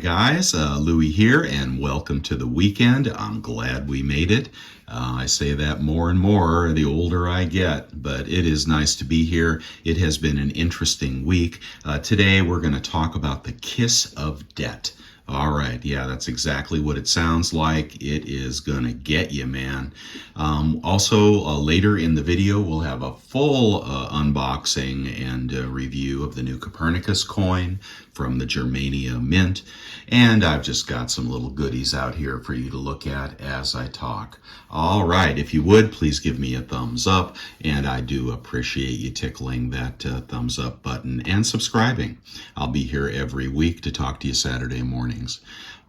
guys, Louie here, and welcome to the weekend. I'm glad we made it. I say that more and more the older I get, but it is nice to be here. It has been an interesting week. Today we're going to talk about the kiss of debt. All right, yeah, that's exactly what it sounds like. It is gonna get you, man. Later in the video, we'll have a full unboxing and review of the new Copernicus coin from the Germania Mint. And I've just got some little goodies out here for you to look at as I talk. All right, if you would, please give me a thumbs up. And I do appreciate you tickling that thumbs up button and subscribing. I'll be here every week to talk to you Saturday mornings.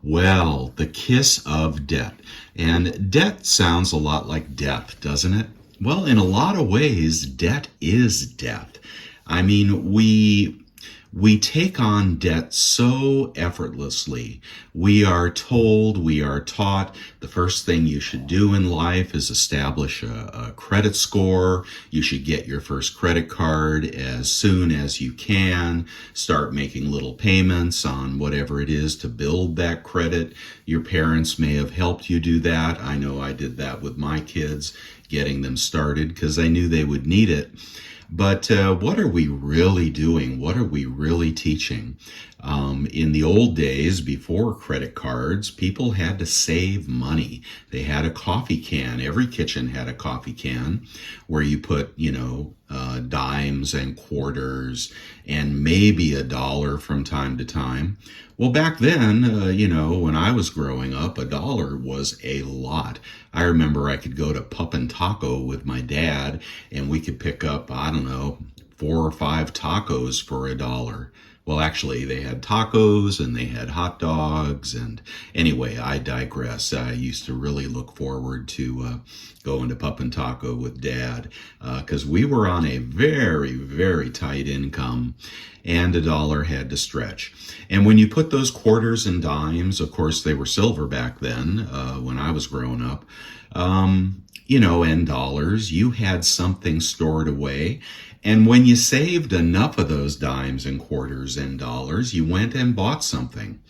Well, the kiss of debt. And debt sounds a lot like death, doesn't it? Well, in a lot of ways, debt is death. I mean, we take on debt so effortlessly. We are told, we are taught the first thing you should do in life is establish a credit score. You should get your first credit card as soon as you can. Start making little payments on whatever it is to build that credit. Your parents may have helped you do that. I know I did that with my kids, getting them started because I knew they would need it. But what are we really doing? What are we really teaching? In the old days, before credit cards, people had to save money. They had a coffee can. Every kitchen had a coffee can where you put, dimes and quarters and maybe $1 from time to time. Well, back then, when I was growing up, $1 was a lot. I remember I could go to Pup and Taco with my dad and we could pick up, 4 or 5 tacos for $1. Well, actually, they had tacos and they had hot dogs. And anyway, I digress. I used to really look forward to going to Pup and Taco with Dad because we were on a very, very tight income and $1 had to stretch. And when you put those quarters and dimes, of course, they were silver back then when I was growing up, and dollars, you had something stored away. And when you saved enough of those dimes and quarters and dollars, you went and bought something.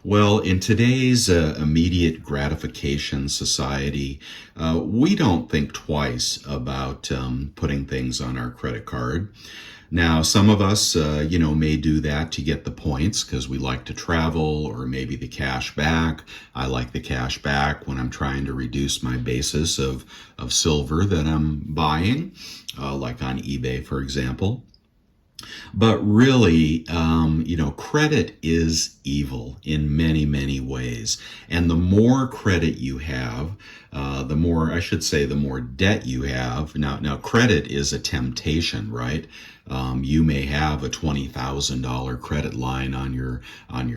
Well, in today's immediate gratification society, we don't think twice about putting things on our credit card. Now, some of us, may do that to get the points because we like to travel, or maybe the cash back. I like the cash back when I'm trying to reduce my basis of silver that I'm buying, like on eBay, for example. But really, credit is evil in many, many ways. And the more credit you have, the more debt you have. Now, credit is a temptation, right? You may have a $20,000 credit line on your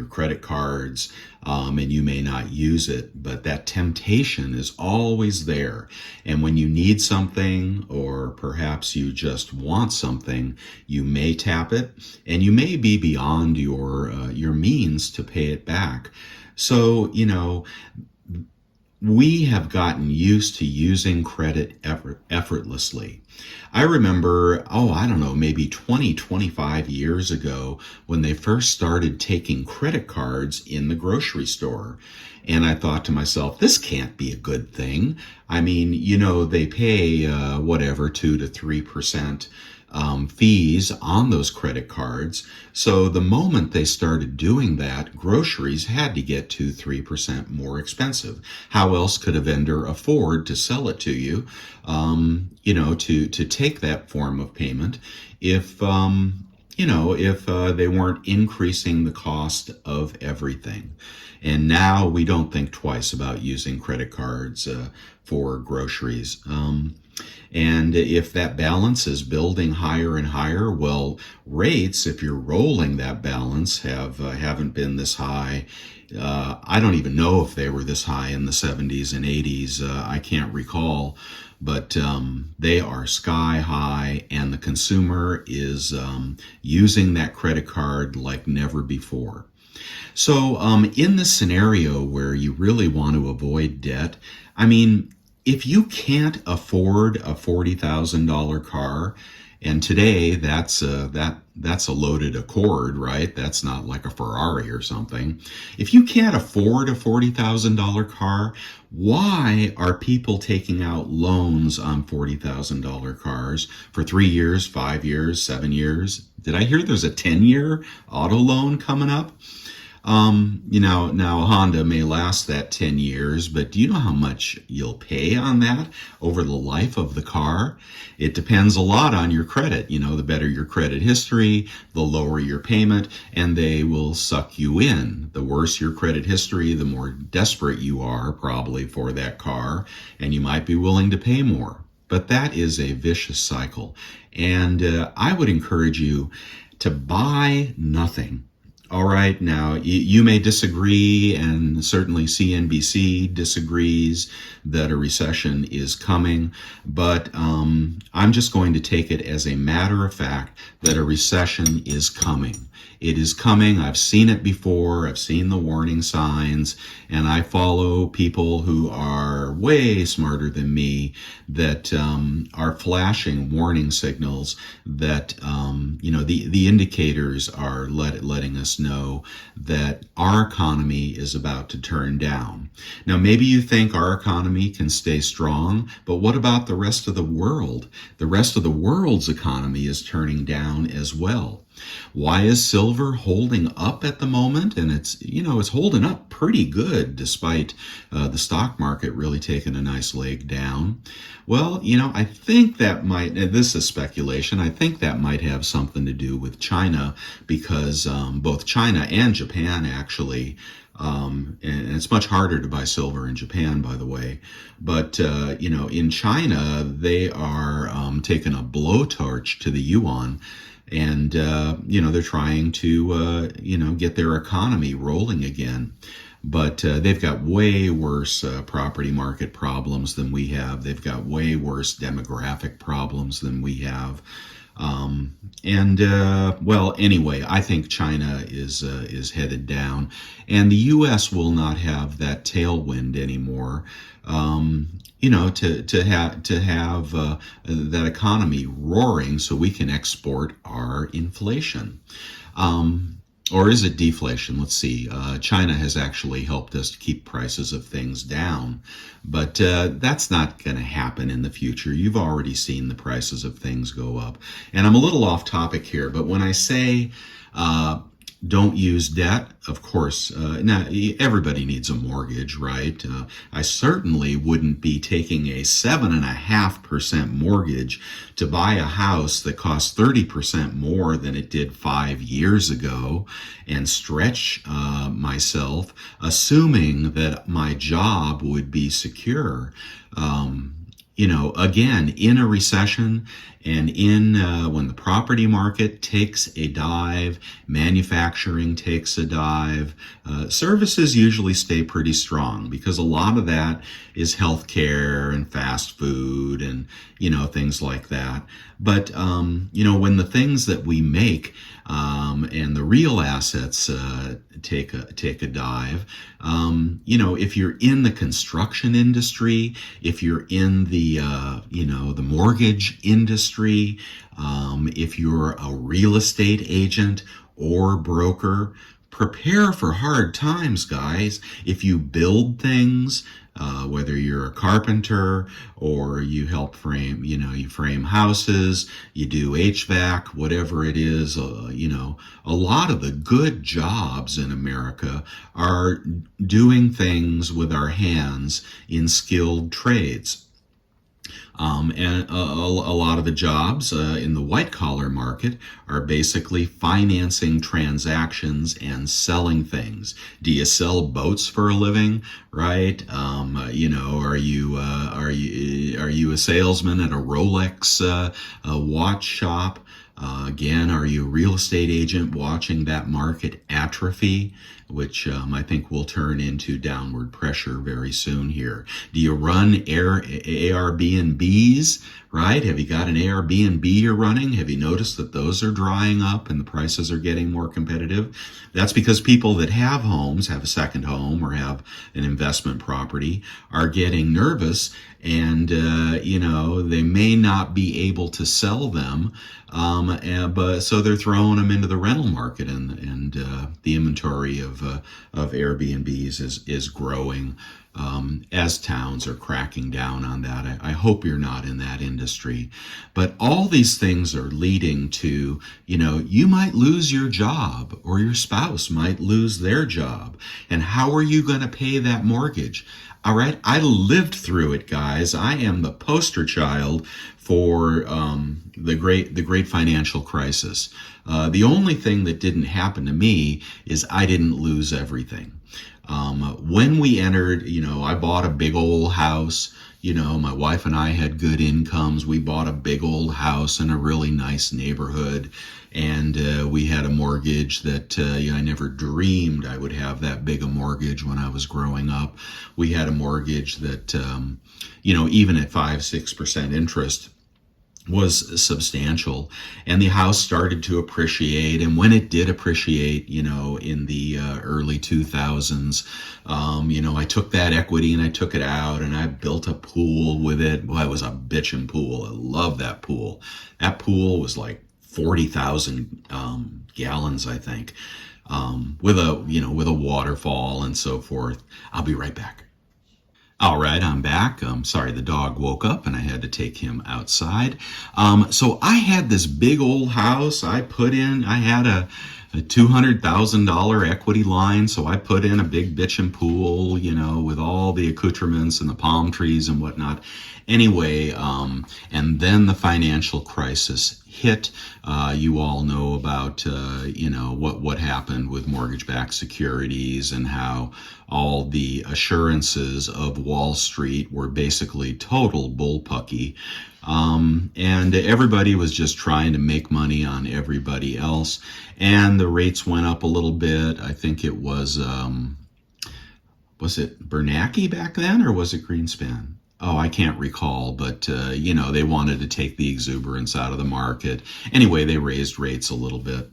credit cards, and you may not use it, but that temptation is always there. And when you need something, or perhaps you just want something, you may tap it, and you may be beyond your means to pay it back. So, we have gotten used to using credit effortlessly. I remember, maybe 20, 25 years ago when they first started taking credit cards in the grocery store. And I thought to myself, this can't be a good thing. I mean, they pay 2 to 3% fees on those credit cards. So the moment they started doing that, groceries had to get 2-3% more expensive. How else could a vendor afford to sell it to you, to take that form of payment if they weren't increasing the cost of everything? And now we don't think twice about using credit cards for groceries. And if that balance is building higher and higher, well, rates, if you're rolling that balance, haven't been this high. I don't even know if they were this high in the 70s and 80s. I can't recall. But they are sky high, and the consumer is using that credit card like never before. So in this scenario where you really want to avoid debt, if you can't afford a $40,000 car And today, that's a loaded Accord, right? That's not like a Ferrari or something. If you can't afford a $40,000 car, why are people taking out loans on $40,000 cars for 3 years, 5 years, 7 years? Did I hear there's a 10-year auto loan coming up? Now Honda may last that 10 years, but do you know how much you'll pay on that over the life of the car? It depends a lot on your credit. The better your credit history, the lower your payment, and they will suck you in. The worse your credit history, the more desperate you are probably for that car, and you might be willing to pay more. But that is a vicious cycle. And I would encourage you to buy nothing. All right, now you may disagree, and certainly CNBC disagrees that a recession is coming, but I'm just going to take it as a matter of fact that a recession is coming. It is coming. I've seen it before. I've seen the warning signs, and I follow people who are way smarter than me that are flashing warning signals that the indicators are letting us know that our economy is about to turn down. Now, maybe you think our economy can stay strong, but what about the rest of the world? The rest of the world's economy is turning down as well. Why is silver holding up at the moment? And it's holding up pretty good despite the stock market really taking a nice leg down. Well, I think that this is speculation, I think that might have something to do with China, because both China and Japan actually, and it's much harder to buy silver in Japan, by the way. But, in China, they are taking a blowtorch to the yuan. And, they're trying to, get their economy rolling again. But they've got way worse property market problems than we have. They've got way worse demographic problems than we have. Anyway, I think China is headed down, and the U.S. will not have that tailwind anymore. To have that economy roaring so we can export our inflation. Or is it deflation? Let's see. China has actually helped us to keep prices of things down, but that's not going to happen in the future. You've already seen the prices of things go up. And I'm a little off topic here, but when I say don't use debt, of course, now everybody needs a mortgage, right? I certainly wouldn't be taking a 7.5% mortgage to buy a house that costs 30% more than it did 5 years ago and stretch myself, assuming that my job would be secure. Again, in a recession and when the property market takes a dive, manufacturing takes a dive, services usually stay pretty strong because a lot of that is healthcare and fast food and, things like that. But, when the things that we make and the real assets take a dive, if you're in the construction industry, if you're in the the mortgage industry, if you're a real estate agent or broker, prepare for hard times, guys. If you build things, whether you're a carpenter or you help frame, you frame houses, you do HVAC, whatever it is, a lot of the good jobs in America are doing things with our hands in skilled trades. And a lot of the jobs in the white collar market are basically financing transactions and selling things. Do you sell boats for a living? Right? Are you a salesman at a Rolex watch shop? Again, are you a real estate agent watching that market atrophy? which I think will turn into downward pressure very soon here. Do you run Airbnbs? Right? Have you got an Airbnb you're running? Have you noticed that those are drying up and the prices are getting more competitive? That's because people that have homes, have a second home or have an investment property, are getting nervous, and they may not be able to sell them, but so they're throwing them into the rental market, and the inventory of Airbnbs is growing. As towns are cracking down on that. I hope you're not in that industry. But all these things are leading to, you might lose your job, or your spouse might lose their job. And how are you going to pay that mortgage? All right, I lived through it, guys. I am the poster child for the great financial crisis. The only thing that didn't happen to me is I didn't lose everything. When we entered, I bought a big old house. My wife and I had good incomes. We bought a big old house in a really nice neighborhood, and we had a mortgage that I never dreamed I would have that big a mortgage when I was growing up. We had a mortgage that, even at 5-6% interest, was substantial, and the house started to appreciate. And when it did appreciate, in the early 2000s, I took that equity and I took it out and I built a pool with it. Well, it was a bitchin' pool. I love that pool. That pool was like 40,000 gallons, I think, with a waterfall and so forth. I'll be right back. All right, I'm back. Sorry, the dog woke up and I had to take him outside. So I had this big old house. I had a $200,000 equity line. So I put in a big bitchin' pool, with all the accoutrements and the palm trees and whatnot. Anyway, and then the financial crisis hit. You all know about, what happened with mortgage-backed securities, and how all the assurances of Wall Street were basically total bullpucky. And everybody was just trying to make money on everybody else. And the rates went up a little bit. I think it was it Bernanke back then, or was it Greenspan? Oh, I can't recall, but, they wanted to take the exuberance out of the market. Anyway, they raised rates a little bit.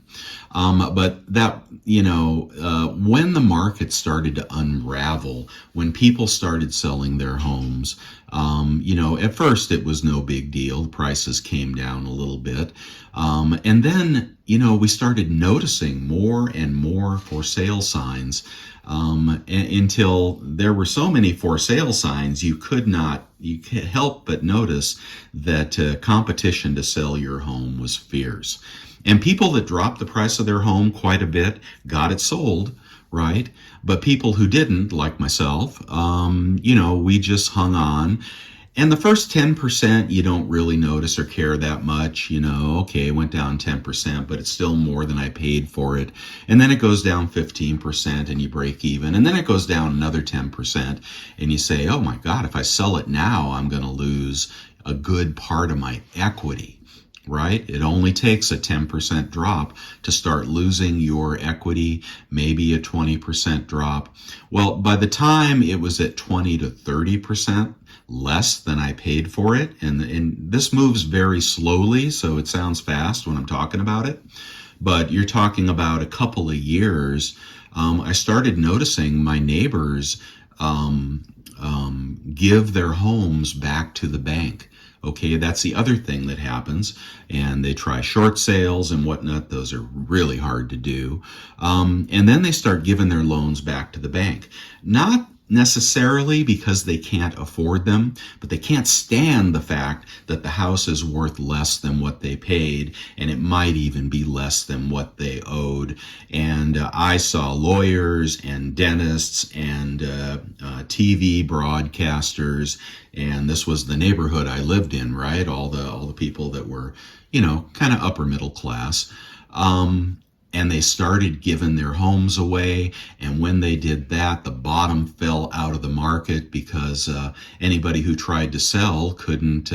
But that, when the market started to unravel, when people started selling their homes, at first it was no big deal. Prices came down a little bit. And then, we started noticing more and more for sale signs, until there were so many for sale signs, you can't help but notice that competition to sell your home was fierce. And people that dropped the price of their home quite a bit got it sold, right? But people who didn't, like myself, we just hung on. And the first 10% you don't really notice or care that much. Okay, it went down 10%, but it's still more than I paid for it. And then it goes down 15% and you break even. And then it goes down another 10% and you say, oh my God, if I sell it now, I'm going to lose a good part of my equity. Right? It only takes a 10% drop to start losing your equity, maybe a 20% drop. Well, by the time it was at 20 to 30% less than I paid for it, and this moves very slowly, so it sounds fast when I'm talking about it, but you're talking about a couple of years, I started noticing my neighbors give their homes back to the bank. Okay, that's the other thing that happens. And they try short sales and whatnot. Those are really hard to do. And then they start giving their loans back to the bank. Not necessarily because they can't afford them, but they can't stand the fact that the house is worth less than what they paid, and it might even be less than what they owed. And I saw lawyers and dentists and TV broadcasters, and this was the neighborhood I lived in, right? All the people that were, kind of upper middle class. And they started giving their homes away. And when they did that, the bottom fell out of the market because anybody who tried to sell couldn't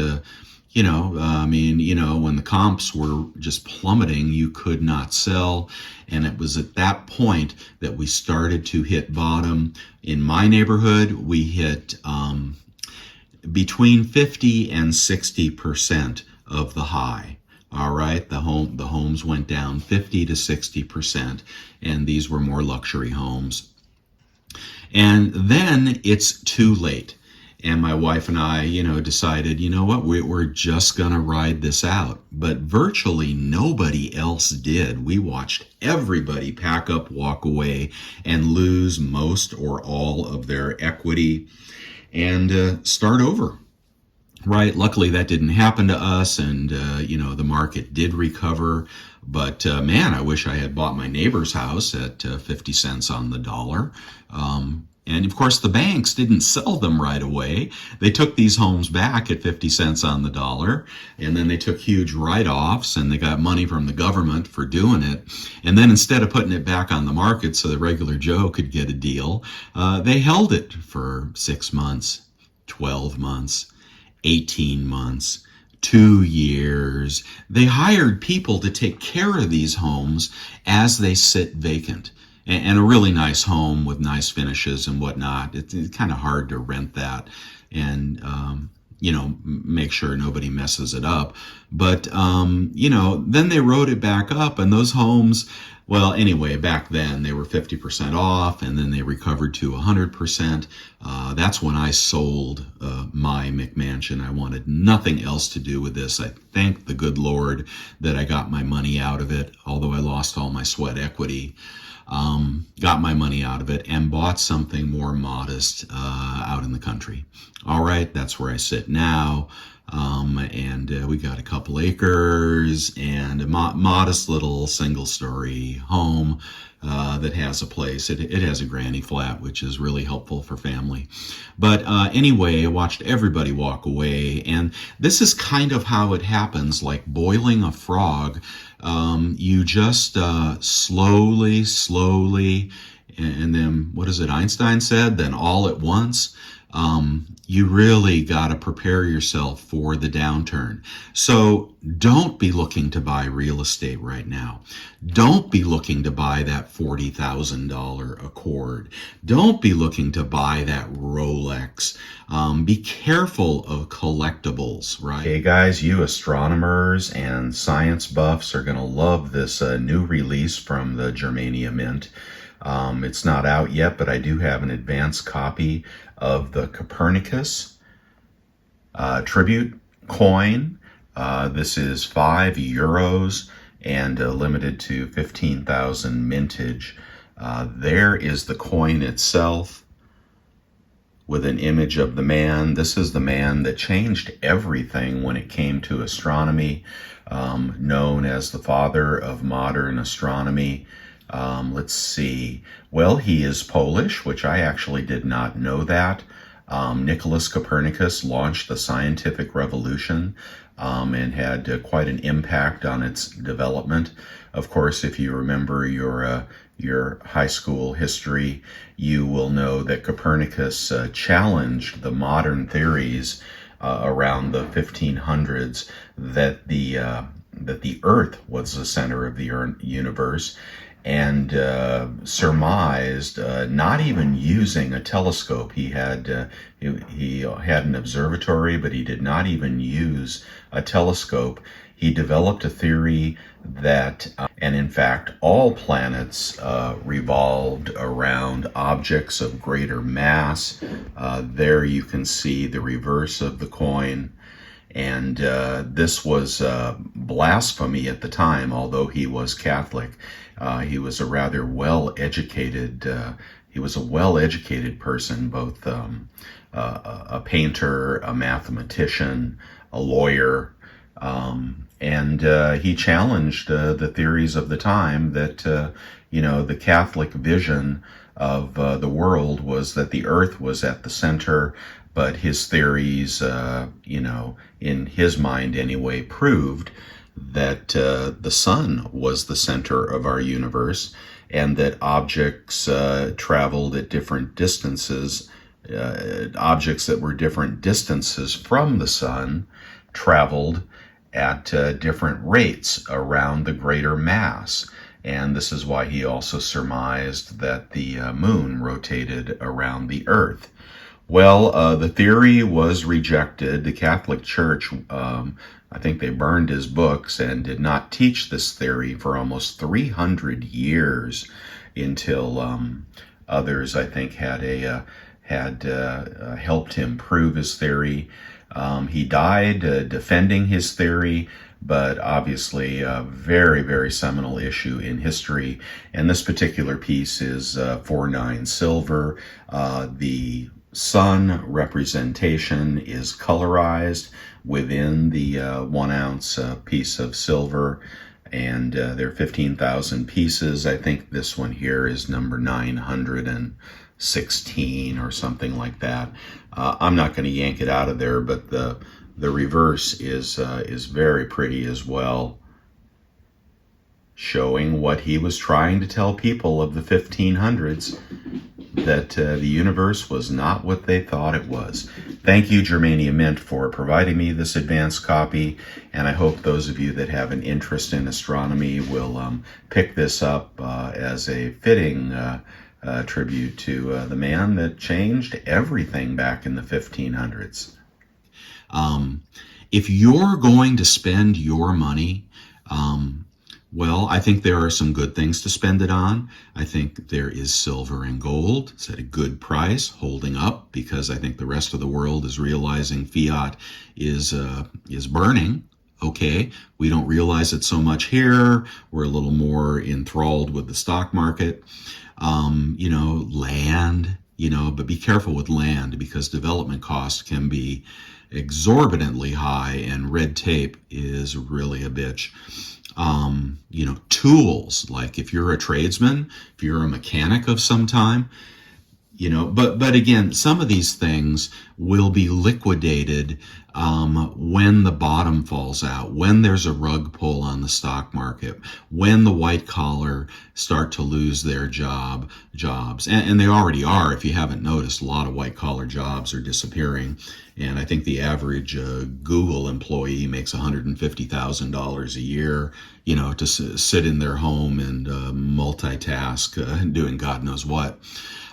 I mean, when the comps were just plummeting, you could not sell. And it was at that point that we started to hit bottom. In my neighborhood, we hit between 50 and 60% of the high. All right, the homes went down 50 to 60%, and these were more luxury homes. And then it's too late. And my wife and I, decided, what, we're just going to ride this out. But virtually nobody else did. We watched everybody pack up, walk away, and lose most or all of their equity and start over. Right. Luckily, that didn't happen to us, and the market did recover. But man, I wish I had bought my neighbor's house at 50 cents on the dollar. And of course, the banks didn't sell them right away. They took these homes back at 50 cents on the dollar, and then they took huge write-offs, and they got money from the government for doing it. And then instead of putting it back on the market so the regular Joe could get a deal, they held it for 6 months, 12 months. 18 months, 2 years. They hired people to take care of these homes as they sit vacant. And a really nice home with nice finishes and whatnot. It's kind of hard to rent that and, make sure nobody messes it up. But, then they wrote it back up, and those homes, well, anyway, back then they were 50% off, and then they recovered to 100%. That's when I sold my McMansion. I wanted nothing else to do with this. I thank the good Lord that I got my money out of it, although I lost all my sweat equity. Got my money out of it and bought something more modest out in the country. All right, that's where I sit now. And we got a couple acres and a modest little single-story home that has a place. It has a granny flat, which is really helpful for family. But anyway, I watched everybody walk away, and this is kind of how it happens, like boiling a frog. You just slowly, and then what is it Einstein said? Then all at once. You really got to prepare yourself for the downturn. So don't be looking to buy real estate right now. Don't be looking to buy that $40,000 Accord. Don't be looking to buy that Rolex. Be careful of collectibles, right? Hey guys, you astronomers and science buffs are going to love this new release from the Germania Mint. It's not out yet, but I do have an advanced copy of the Copernicus tribute coin. This is €5 and limited to 15,000 mintage. There is the coin itself with an image of the man. This is the man that changed everything when it came to astronomy, known as the father of modern astronomy. Let's see. Well, he is Polish, which I actually did not know that. Nicholas Copernicus launched the scientific revolution and had quite an impact on its development. Of course, if you remember your high school history, you will know that Copernicus challenged the modern theories around the 1500s that the Earth was the center of the universe, and surmised, not even using a telescope. He had an observatory, but he did not even use a telescope. He developed a theory that, and in fact, all planets revolved around objects of greater mass. There you can see the reverse of the coin. And this was blasphemy at the time, although he was Catholic. He was a rather well-educated person, both a painter, a mathematician, a lawyer, and he challenged the theories of the time that the Catholic vision of the world was that the Earth was at the center. But his theories, in his mind anyway, proved that the sun was the center of our universe, and that objects traveled at different distances, objects that were different distances from the sun traveled at different rates around the greater mass. And this is why he also surmised that the moon rotated around the earth. Well, the theory was rejected. The Catholic Church, I think they burned his books and did not teach this theory for almost 300 years until others, I think, had helped him prove his theory. He died defending his theory, but obviously a very, very seminal issue in history. And this particular piece is 4-9 silver. The sun representation is colorized within the 1 ounce piece of silver, and there are 15,000 pieces. I think this one here is number 916 or something like that. I'm not going to yank it out of there, but the reverse is very pretty as well, showing what he was trying to tell people of the 1500s, that the universe was not what they thought it was. Thank you, Germania Mint, for providing me this advanced copy, and I hope those of you that have an interest in astronomy will pick this up as a fitting tribute to the man that changed everything back in the 1500s. If you're going to spend your money, well, I think there are some good things to spend it on. I think there is silver and gold. It's at a good price, holding up, because I think the rest of the world is realizing fiat is burning. Okay, we don't realize it so much here. We're a little more enthralled with the stock market. Land, but be careful with land, because development costs can be exorbitantly high and red tape is really a bitch. Tools, like if you're a tradesman, if you're a mechanic of some time, but again, some of these things will be liquidated when the bottom falls out, when there's a rug pull on the stock market, when the white collar start to lose their jobs, and they already are. If you haven't noticed, a lot of white collar jobs are disappearing, and I think the average Google employee makes $150,000 a year, to sit in their home and multitask, doing God knows what.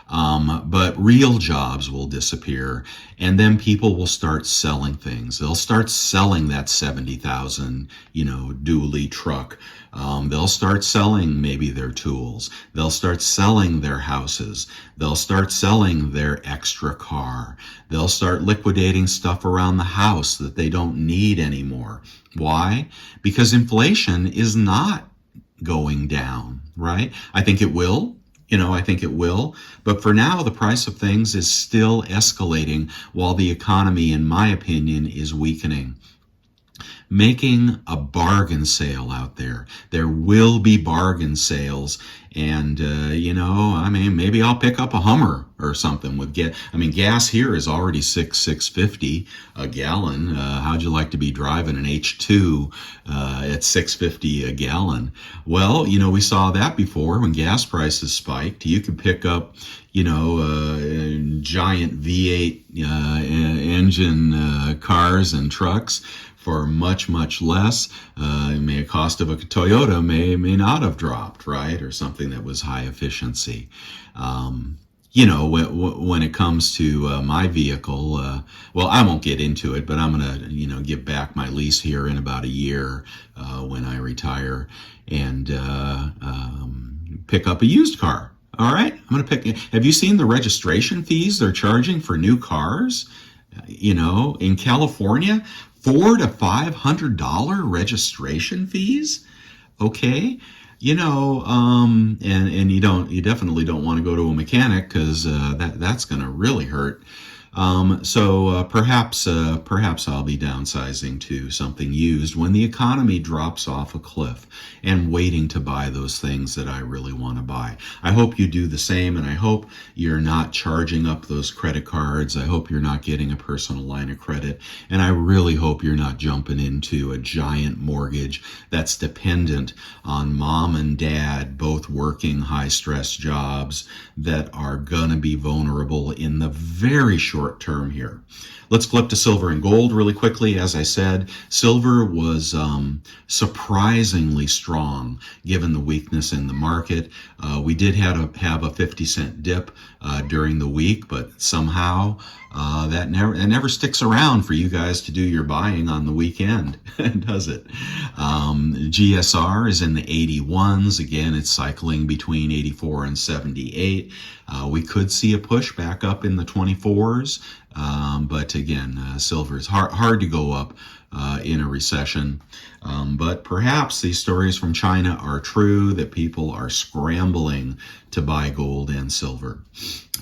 But real jobs will disappear, and then people will start selling things. They'll start selling that 70,000, dually truck. They'll start selling maybe their tools. They'll start selling their houses. They'll start selling their extra car. They'll start liquidating stuff around the house that they don't need anymore. Why? Because inflation is not going down, right? I think it will. I think it will. But for now, the price of things is still escalating while the economy, in my opinion, is weakening. Making a bargain sale out there. There will be bargain sales. And, maybe I'll pick up a Hummer or something with gas here is already $6.50 a gallon. How'd you like to be driving an H2 at $6.50 a gallon? Well, we saw that before when gas prices spiked. You could pick up, giant V8 engine cars and trucks for much, much less. A cost of a Toyota may not have dropped, right? Or something that was high efficiency. When it comes to my vehicle, well, I won't get into it, but I'm going to, give back my lease here in about a year when I retire, and pick up a used car. All right, I'm going to have you seen the registration fees they're charging for new cars? In California, $400 to $500 registration fees. Okay. And you definitely don't want to go to a mechanic, because that's going to really hurt. So perhaps I'll be downsizing to something used when the economy drops off a cliff, and waiting to buy those things that I really want to buy. I hope you do the same, and I hope you're not charging up those credit cards. I hope you're not getting a personal line of credit, and I really hope you're not jumping into a giant mortgage that's dependent on mom and dad both working high-stress jobs that are going to be vulnerable in the very short short term here. Let's flip to silver and gold really quickly. As I said, silver was surprisingly strong given the weakness in the market. We did have a 50-cent dip during the week, but somehow that never sticks around for you guys to do your buying on the weekend, does it? GSR is in the 81s. Again, it's cycling between 84 and 78. We could see a push back up in the 24s, but again, silver is hard to go up in a recession. But perhaps these stories from China are true, that people are scrambling to buy gold and silver.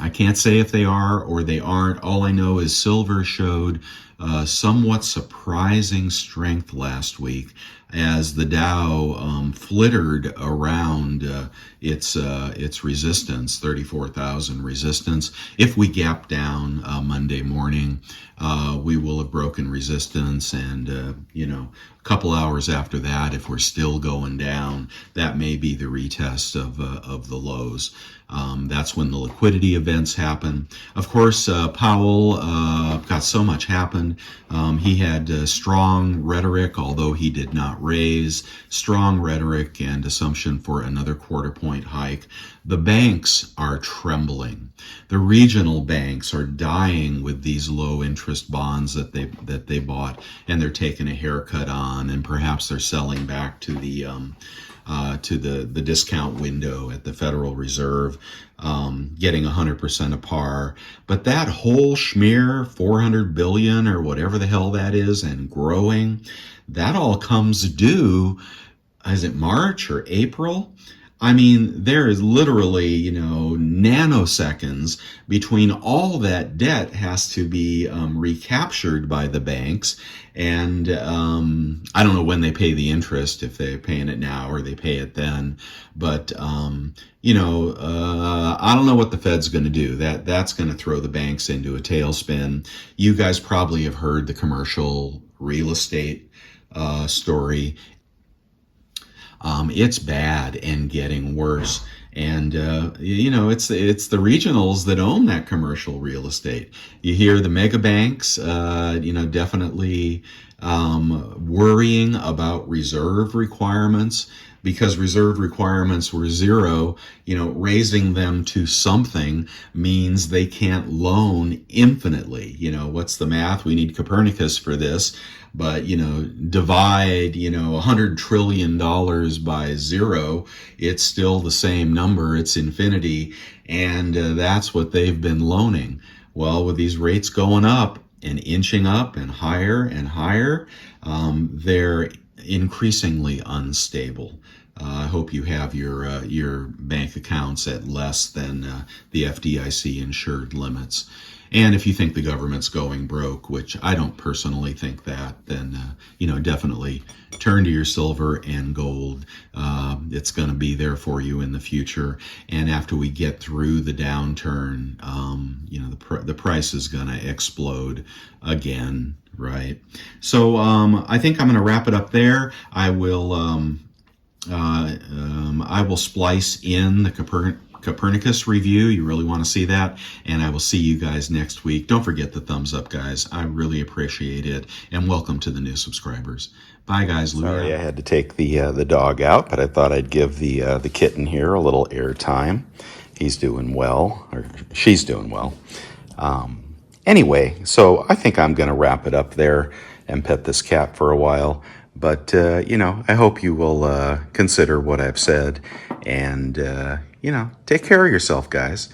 I can't say if they are or they aren't. All I know is silver showed somewhat surprising strength last week as the Dow flittered around its resistance, 34,000 resistance. If we gap down Monday morning, we will have broken resistance, and a couple hours after that, if we're still going down, that may be the retest of the lows. That's when the liquidity events happen. Of course, Powell got so much happened. He had strong rhetoric, although he did not raise. Strong rhetoric and assumption for another quarter point hike. The banks are trembling. The regional banks are dying with these low interest bonds that they bought, and they're taking a haircut on, and perhaps they're selling back to the discount window at the Federal Reserve, getting 100% of par. But that whole schmear, 400 billion or whatever the hell that is, and growing, that all comes due, is it March or April? I mean, there is literally, nanoseconds between all that debt has to be recaptured by the banks. And I don't know when they pay the interest, if they're paying it now or they pay it then. But, I don't know what the Fed's going to do. That's going to throw the banks into a tailspin. You guys probably have heard the commercial real estate story. It's bad and getting worse. And, it's the regionals that own that commercial real estate. You hear the mega banks, definitely worrying about reserve requirements, because reserve requirements were zero. Raising them to something means they can't loan infinitely. What's the math? We need Copernicus for this. But, divide, $100 trillion by zero, it's still the same number. It's infinity. And that's what they've been loaning. Well, with these rates going up and inching up and higher, they're increasingly unstable. I hope you have your bank accounts at less than the FDIC insured limits. And if you think the government's going broke, which I don't personally think that, then, definitely turn to your silver and gold. It's going to be there for you in the future. And after we get through the downturn, the price is going to explode again, right? So I think I'm going to wrap it up there. I will splice in the Copernicus review. You really want to see that, and I will see you guys next week. Don't forget the thumbs up, guys. I really appreciate it, and welcome to the new subscribers. Bye, guys. Sorry, I had to take the dog out, but I thought I'd give the kitten here a little airtime. He's doing well, or she's doing well. Anyway, so I think I'm going to wrap it up there and pet this cat for a while. But, I hope you will consider what I've said and, take care of yourself, guys.